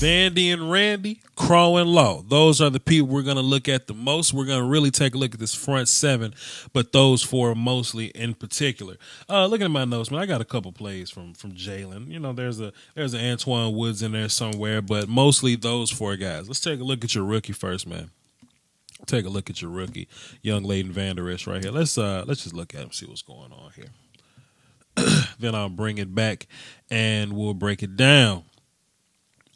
Vandy and Randy, Crow and Law. Those are the people we're going to look at the most. We're going to really take a look at this front seven, but those four mostly in particular. Looking at my notes, man, I got a couple plays from Jaylon. You know, there's an Antoine Woods in there somewhere, but mostly those four guys. Let's take a look at your rookie first, man. Take a look at your rookie, young Leighton Vander Esch right here. Let's just look at him, see what's going on here. Then I'll bring it back and we'll break it down.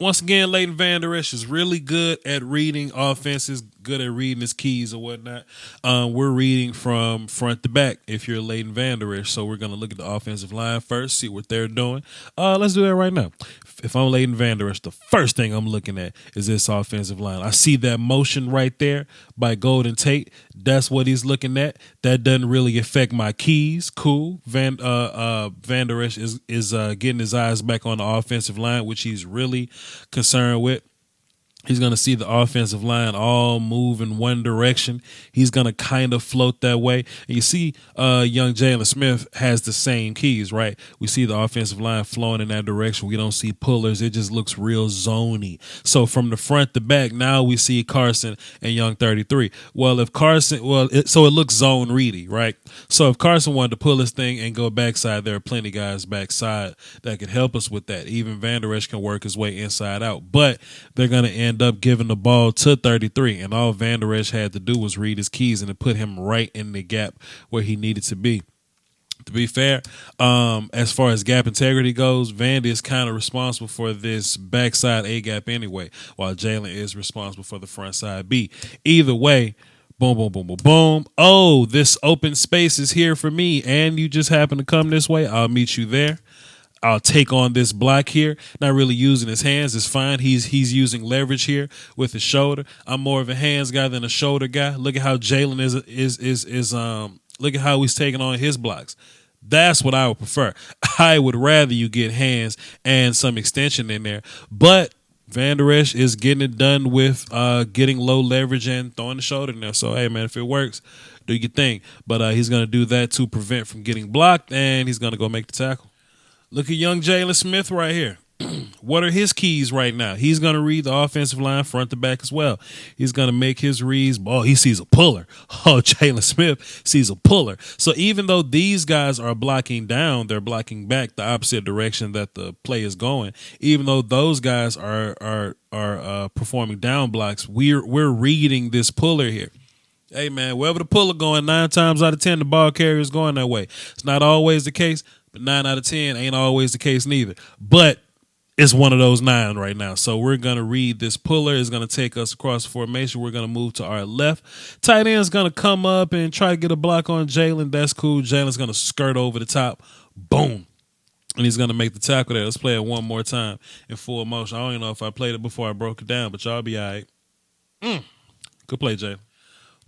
Once again, Leighton Vander Esch is really good at reading offenses, good at reading his keys or whatnot. We're reading from front to back if you're Leighton Vander Esch. So we're going to look at the offensive line first, see what they're doing. Let's do that right now. If I'm Leighton Vander Esch, the first thing I'm looking at is this offensive line. I see that motion right there by Golden Tate. That's what he's looking at. That doesn't really affect my keys. Cool. Vander Esch is getting his eyes back on the offensive line, which he's really concerned with. He's going to see the offensive line all move in one direction. He's going to kind of float that way. And you see young Jaylon Smith has the same keys, right? We see the offensive line flowing in that direction. We don't see pullers. It just looks real zony. So from the front to back, now we see Carson and young 33. Well, if Carson, so it looks zone ready, right? So if Carson wanted to pull his thing and go backside, there are plenty of guys backside that could help us with that. Even Vander Esch can work his way inside out. But they're going to end up giving the ball to 33, and all Vander Esch had to do was read his keys, and it put him right in the gap where he needed to be. To be fair, as far as gap integrity goes, Vandy is kind of responsible for this backside A gap anyway, while Jaylon is responsible for the front side B. Either way, boom, boom, boom, boom, boom. Oh, this open space is here for me, and you just happen to come this way. I'll meet you there. I'll take on this block here. Not really using his hands. It's fine. He's using leverage here with his shoulder. I'm more of a hands guy than a shoulder guy. Look at how Jaylon is look at how he's taking on his blocks. That's what I would prefer. I would rather you get hands and some extension in there. But Vander Esch is getting it done with getting low leverage and throwing the shoulder in there. So, hey, man, if it works, do your thing. But he's going to do that to prevent from getting blocked, and he's going to go make the tackle. Look at young Jaylon Smith right here. What are his keys right now? He's going to read the offensive line front to back as well. He's going to make his reads. Oh, he sees a puller. Oh, Jaylon Smith sees a puller. So even though these guys are blocking down, they're blocking back the opposite direction that the play is going. Even though those guys are performing down blocks, we're reading this puller here. Hey, man, wherever the puller going, 9 times out of 10, the ball carrier is going that way. It's not always the case. But 9 out of 10 ain't always the case neither. But it's one of those 9 right now. So we're going to read this puller. It's going to take us across the formation. We're going to move to our left. Tight end's going to come up and try to get a block on Jaylon. That's cool. Jaylon's going to skirt over the top. Boom. And he's going to make the tackle there. Let's play it one more time in full motion. I don't even know if I played it before I broke it down, but y'all be all right. Good play, Jaylon.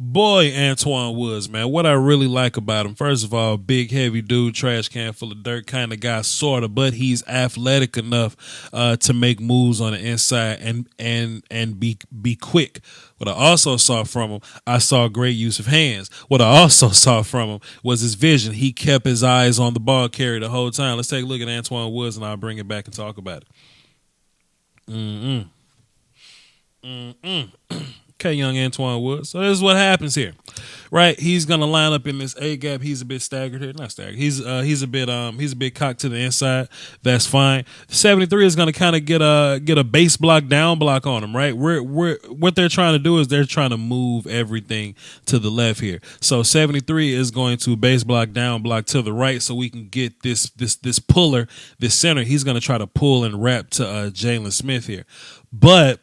Boy, Antoine Woods, man, what I really like about him, first of all, big, heavy dude, trash can full of dirt kind of guy, sort of, but he's athletic enough to make moves on the inside and be quick. What I also saw from him, I saw great use of hands. What I also saw from him was his vision. He kept his eyes on the ball carrier the whole time. Let's take a look at Antoine Woods, and I'll bring it back and talk about it. Okay, young Antoine Woods. So this is what happens here, right? He's gonna line up in this A gap. He's a bit staggered here, not staggered. He's a bit cocked to the inside. That's fine. 73 is gonna kind of get a base block, down block on him, right? What they're trying to do is they're trying to move everything to the left here. So 73 is going to base block, down block to the right, so we can get this puller, this center. He's gonna try to pull and wrap to Jaylon Smith here, but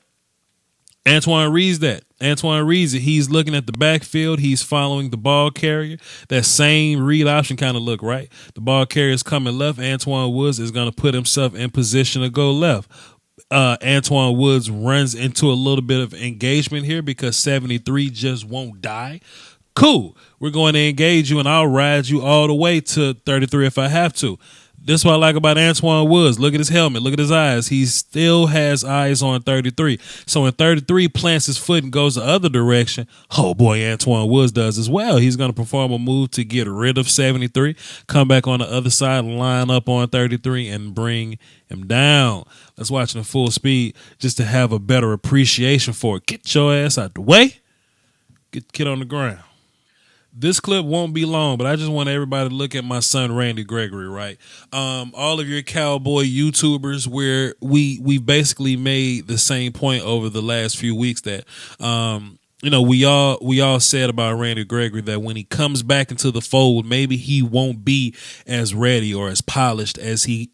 Antoine reads that. Antoine reads it. He's looking at the backfield. He's following the ball carrier. That same read option kind of look, right? The ball carrier is coming left. Antoine Woods is going to put himself in position to go left. Antoine Woods runs into a little bit of engagement here because 73 just won't die. Cool. We're going to engage you, and I'll ride you all the way to 33 if I have to. This is what I like about Antoine Woods. Look at his helmet. Look at his eyes. He still has eyes on 33. So when 33 plants his foot and goes the other direction, oh boy, Antoine Woods does as well. He's going to perform a move to get rid of 73, come back on the other side, line up on 33, and bring him down. Let's watch it in full speed just to have a better appreciation for it. Get your ass out the way. Get the kid on the ground. This clip won't be long, but I just want everybody to look at my son Randy Gregory, right? All of your Cowboy YouTubers, where we basically made the same point over the last few weeks that we all said about Randy Gregory that when he comes back into the fold, maybe he won't be as ready or as polished as he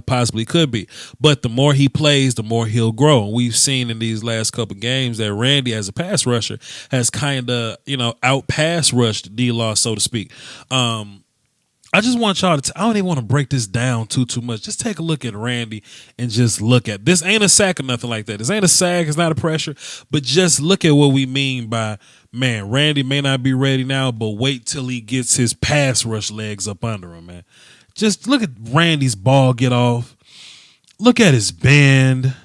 possibly could be. But the more he plays, the more he'll grow. And we've seen in these last couple games that Randy, as a pass rusher, has kind of out pass rushed D-Law, so to speak. I just want y'all to I don't even want to break this down too much. Just take a look at Randy and just look at this. Ain't a sack or nothing like that. This ain't a sack. It's not a pressure. But just look at what we mean by, man, Randy may not be ready now, but wait till he gets his pass rush legs up under him, man. Just look at Randy's ball get off. Look at his bend.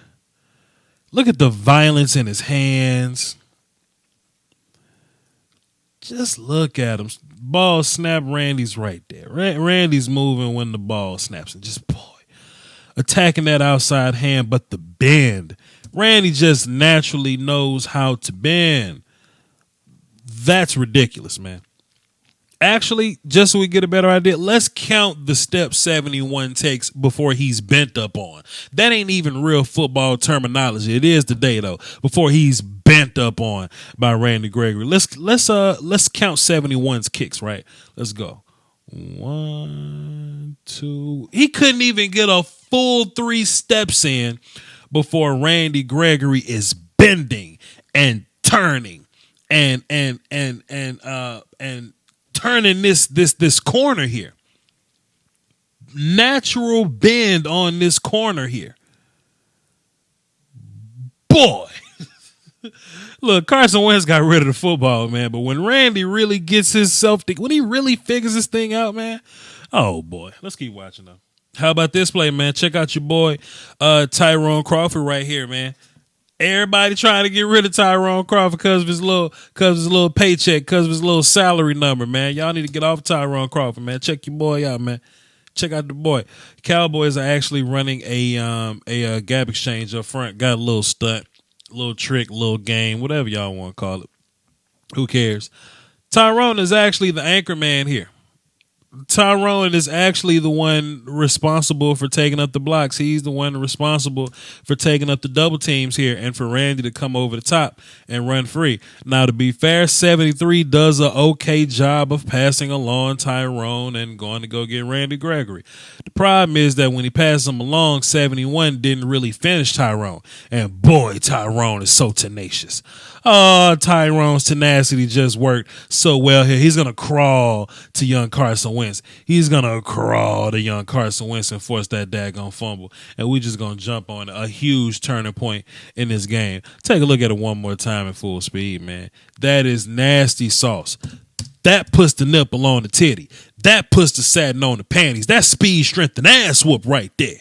Look at the violence in his hands. Just look at him. Ball snap, Randy's right there. Randy's moving when the ball snaps. And just, boy, attacking that outside hand, but the bend. Randy just naturally knows how to bend. That's ridiculous, man. Actually, just so we get a better idea, let's count the steps 71 takes before he's bent up on. That ain't even real football terminology. It is today, though, before he's bent up on by Randy Gregory. Let's count 71's kicks, right? Let's go. 1, 2. He couldn't even get a full 3 steps in before Randy Gregory is bending and turning and turning this corner here. Natural bend on this corner here. Boy. Look, Carson Wentz got rid of the football, man. But when Randy really gets himself, when he really figures this thing out, man, oh, boy. Let's keep watching, though. How about this play, man? Check out your boy, Tyrone Crawford right here, man. Everybody trying to get rid of Tyrone Crawford because of his little paycheck, because of his little salary number, man. Y'all need to get off Tyrone Crawford, man. Check your boy out, man. Check out the boy. Cowboys are actually running a gap exchange up front. Got a little stunt, little trick, little game, whatever y'all want to call it. Who cares? Tyrone is actually the anchor man here. Tyrone is actually the one responsible for taking up the blocks. He's the one responsible for taking up the double teams here and for Randy to come over the top and run free. Now, to be fair, 73 does an okay job of passing along Tyrone and going to go get Randy Gregory. The problem is that when he passed him along, 71 didn't really finish Tyrone. And boy, Tyrone is so tenacious. Oh, Tyrone's tenacity just worked so well here. He's going to crawl to young Carson Wentz. He's going to crawl to young Carson Wentz and force that daggone fumble. And we just going to jump on a huge turning point in this game. Take a look at it one more time in full speed, man. That is nasty sauce. That puts the nipple on the titty. That puts the satin on the panties. That's speed, strength, and ass whoop right there.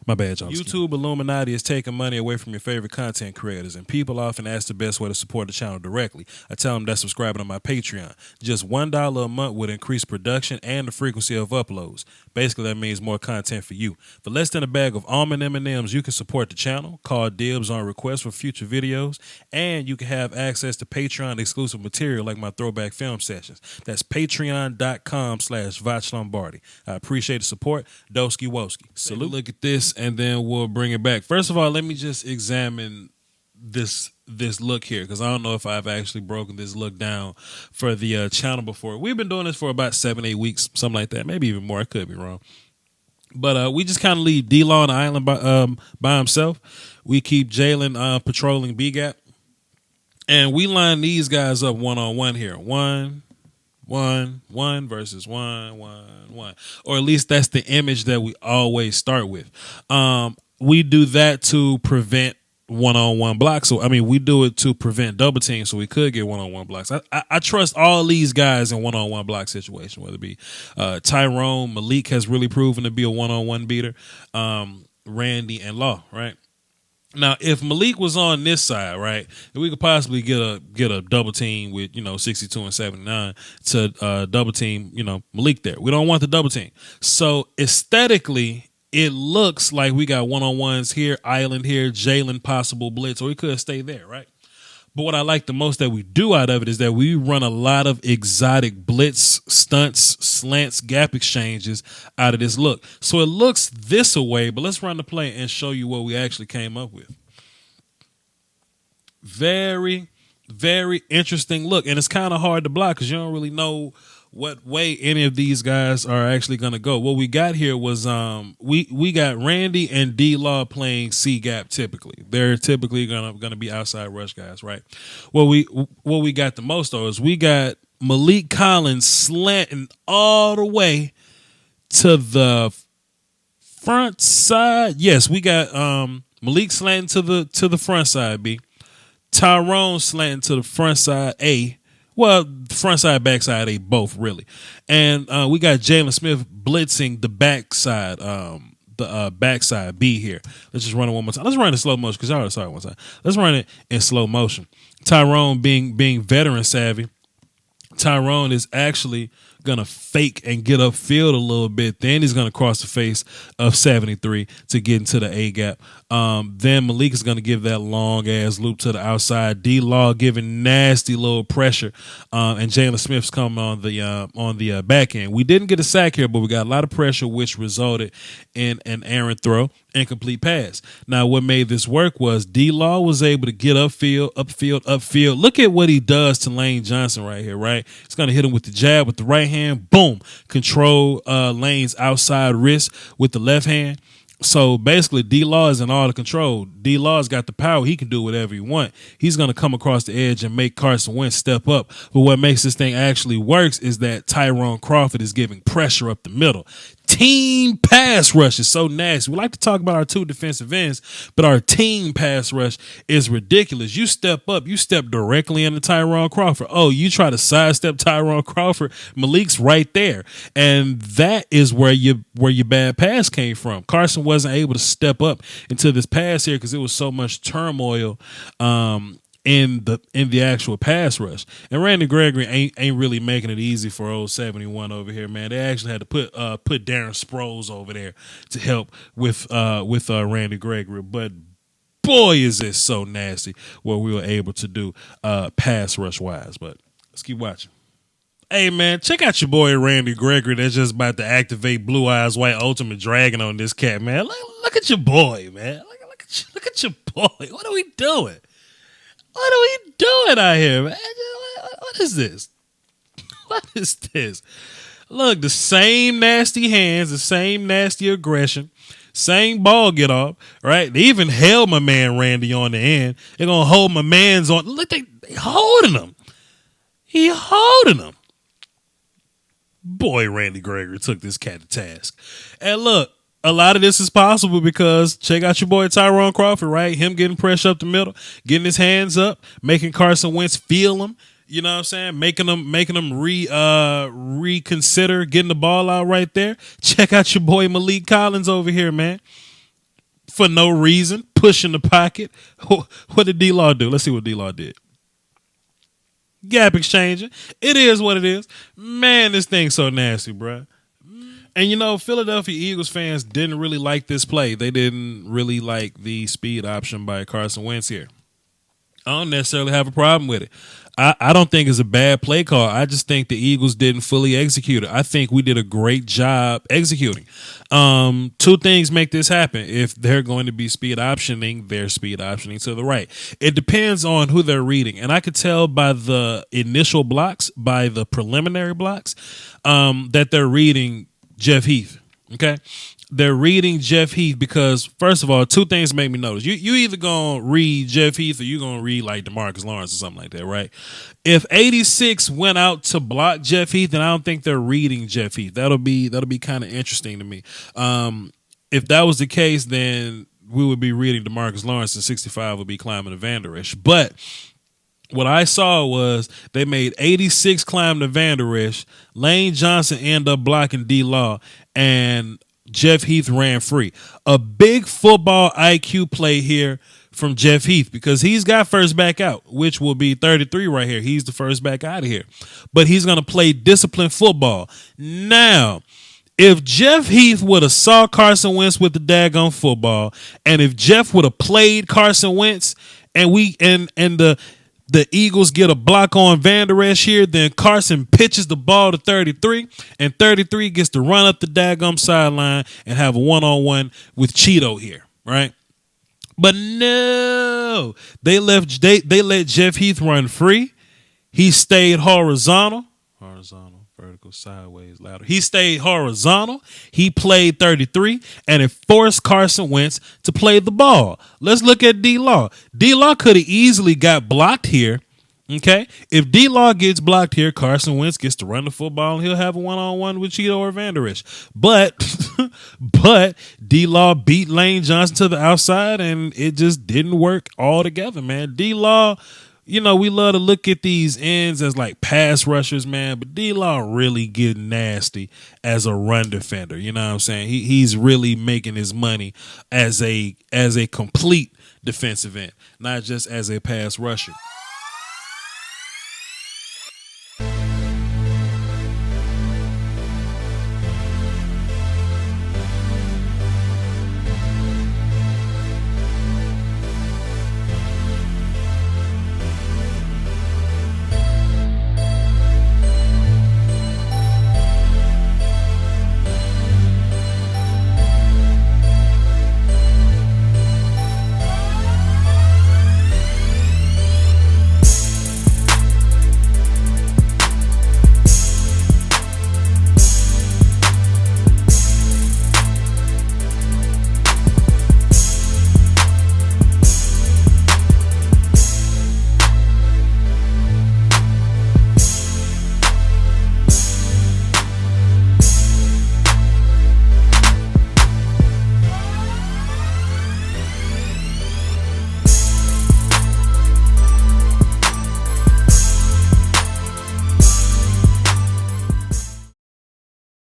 My bad, y'all. YouTube Illuminati is taking money away from your favorite content creators, and people often ask the best way to support the channel directly. I tell them that's subscribing to my Patreon. Just $1 a month would increase production and the frequency of uploads. Basically, that means more content for you. For less than a bag of almond M&Ms, you can support the channel, call dibs on requests for future videos, and you can have access to Patreon exclusive material like my throwback film sessions. That's patreon.com/Voch Lombardi. I appreciate the support. Doski Woski. Salute. Look at this, and then we'll bring it back. First of all, let me just examine this look here, because I don't know if I've actually broken this look down for the channel before. We've been doing this for about 7-8 weeks, something like that, maybe even more. I could be wrong, but we just kind of leave D-Law on the island by himself. We keep Jaylon patrolling B gap, and we line these guys up 1-on-1 here. 1 versus 1, or at least that's the image that we always start with. We do that to prevent one-on-one blocks. So, I mean, we do it to prevent double teams so we could get one-on-one blocks. I trust all these guys in one-on-one block situation, whether it be Tyrone, Malik has really proven to be a one-on-one beater, Randy, and Law, right? Now, if Malik was on this side, right, we could possibly get a double team with 62 and 79 to double team Malik there. We don't want the double team. So aesthetically, it looks like we got one-on-ones here, island here, Jaylon possible blitz, or we could stay there, right? But what I like the most that we do out of it is that we run a lot of exotic blitz, stunts, slants, gap exchanges out of this look. So it looks this away, but let's run the play and show you what we actually came up with. Very, very interesting look. And it's kind of hard to block because you don't really know what way any of these guys are actually going to go. What we got here was we got Randy and D-Law playing C-gap typically. They're typically going to be outside rush guys, right? What we got the most, though, is we got Malik Collins slanting all the way to the front side. Yes, we got Malik slanting to the front side, B. Tyrone slanting to the front side, A. Well, front side, back side, they both really. And we got Jaylon Smith blitzing the backside, backside B here. Let's just run it one more time. Let's run it in slow motion because I already saw it one time. Let's run it in slow motion. Tyrone being veteran savvy, Tyrone is actually going to fake and get upfield a little bit. Then he's going to cross the face of 73 to get into the A gap. Then Malik is going to give that long ass loop to the outside. D-Law giving nasty little pressure. And Jaylon Smith's coming on the back end. We didn't get a sack here, but we got a lot of pressure, which resulted in an errant throw, incomplete pass. Now, what made this work was D-Law was able to get upfield. Look at what he does to Lane Johnson right here, right? He's going to hit him with the jab with the right hand. Boom. Control Lane's outside wrist with the left hand. So basically, D-Law is in all the control. D-Law's got the power. He can do whatever he wants. He's going to come across the edge and make Carson Wentz step up. But what makes this thing actually works is that Tyrone Crawford is giving pressure up the middle. Team pass rush is so nasty. We like to talk about our two defensive ends, but our team pass rush is ridiculous. You step up, you step directly into Tyrone Crawford. Oh, you try to sidestep Tyrone Crawford, Malik's right there. And that is where your bad pass came from. Carson wasn't able to step up into this pass here because it was so much turmoil in the actual pass rush. And Randy Gregory ain't really making it easy for old 71 over here, man. They actually had to put Darren Sproles over there to help with Randy Gregory. But boy, is this so nasty what we were able to do pass rush wise. But let's keep watching. Hey, man, check out your boy Randy Gregory that's just about to activate Blue Eyes White Ultimate Dragon on this cat, man. Look at your boy, man. Look at your boy. What are we doing? What are we doing out here, man? What is this? What is this? Look, the same nasty hands, the same nasty aggression, same ball get off, right? They even held my man Randy on the end. They're going to hold my man's on. Look, they holding him. He holding him. Boy, Randy Gregory took this cat to task. And look, a lot of this is possible because check out your boy Tyrone Crawford, right? Him getting pressure up the middle, getting his hands up, making Carson Wentz feel him. You know what I'm saying? Making them reconsider getting the ball out right there. Check out your boy Malik Collins over here, man. For no reason, pushing the pocket. What did D-Law do? Let's see what D-Law did. Gap exchanging. It is what it is. Man, this thing's so nasty, bro. And, Philadelphia Eagles fans didn't really like this play. They didn't really like the speed option by Carson Wentz here. I don't necessarily have a problem with it. I don't think it's a bad play call. I just think the Eagles didn't fully execute it. I think we did a great job executing. Two things make this happen. If they're going to be speed optioning, they're speed optioning to the right. It depends on who they're reading. And I could tell by the initial blocks, by the preliminary blocks, that they're reading Jeff Heath. Okay. They're reading Jeff Heath because, first of all, two things make me notice. You either going to read Jeff Heath or you going to read like Demarcus Lawrence or something like that, right? If 86 went out to block Jeff Heath, then I don't think they're reading Jeff Heath. That'll be kind of interesting to me. If that was the case, then we would be reading Demarcus Lawrence, and 65 would be climbing to Vander Esch. But what I saw was they made 86 climb to Vander Esch. Lane Johnson ended up blocking D-Law, and Jeff Heath ran free. A big football IQ play here from Jeff Heath, because he's got first back out, which will be 33 right here. He's the first back out of here. But he's going to play disciplined football. Now, if Jeff Heath would have saw Carson Wentz with the daggone football, and if Jeff would have played Carson Wentz, and the Eagles get a block on Vander Esch here, then Carson pitches the ball to 33, and 33 gets to run up the daggum sideline and have a one-on-one with Cheeto here, right? But no, they let Jeff Heath run free. He stayed horizontal, vertical, sideways, lateral. He stayed horizontal. He played 33, and it forced Carson Wentz to play the ball. Let's look at D-Law. D-Law could have easily got blocked here. Okay, if D-Law gets blocked here, Carson Wentz gets to run the football, and he'll have a one-on-one with Cheeto or Vander Esch. But D-Law beat Lane Johnson to the outside, and it just didn't work altogether, man. D-Law, we love to look at these ends as like pass rushers, man, but D-Law really get nasty as a run defender. You know what I'm saying? He's really making his money as a complete defensive end, not just as a pass rusher.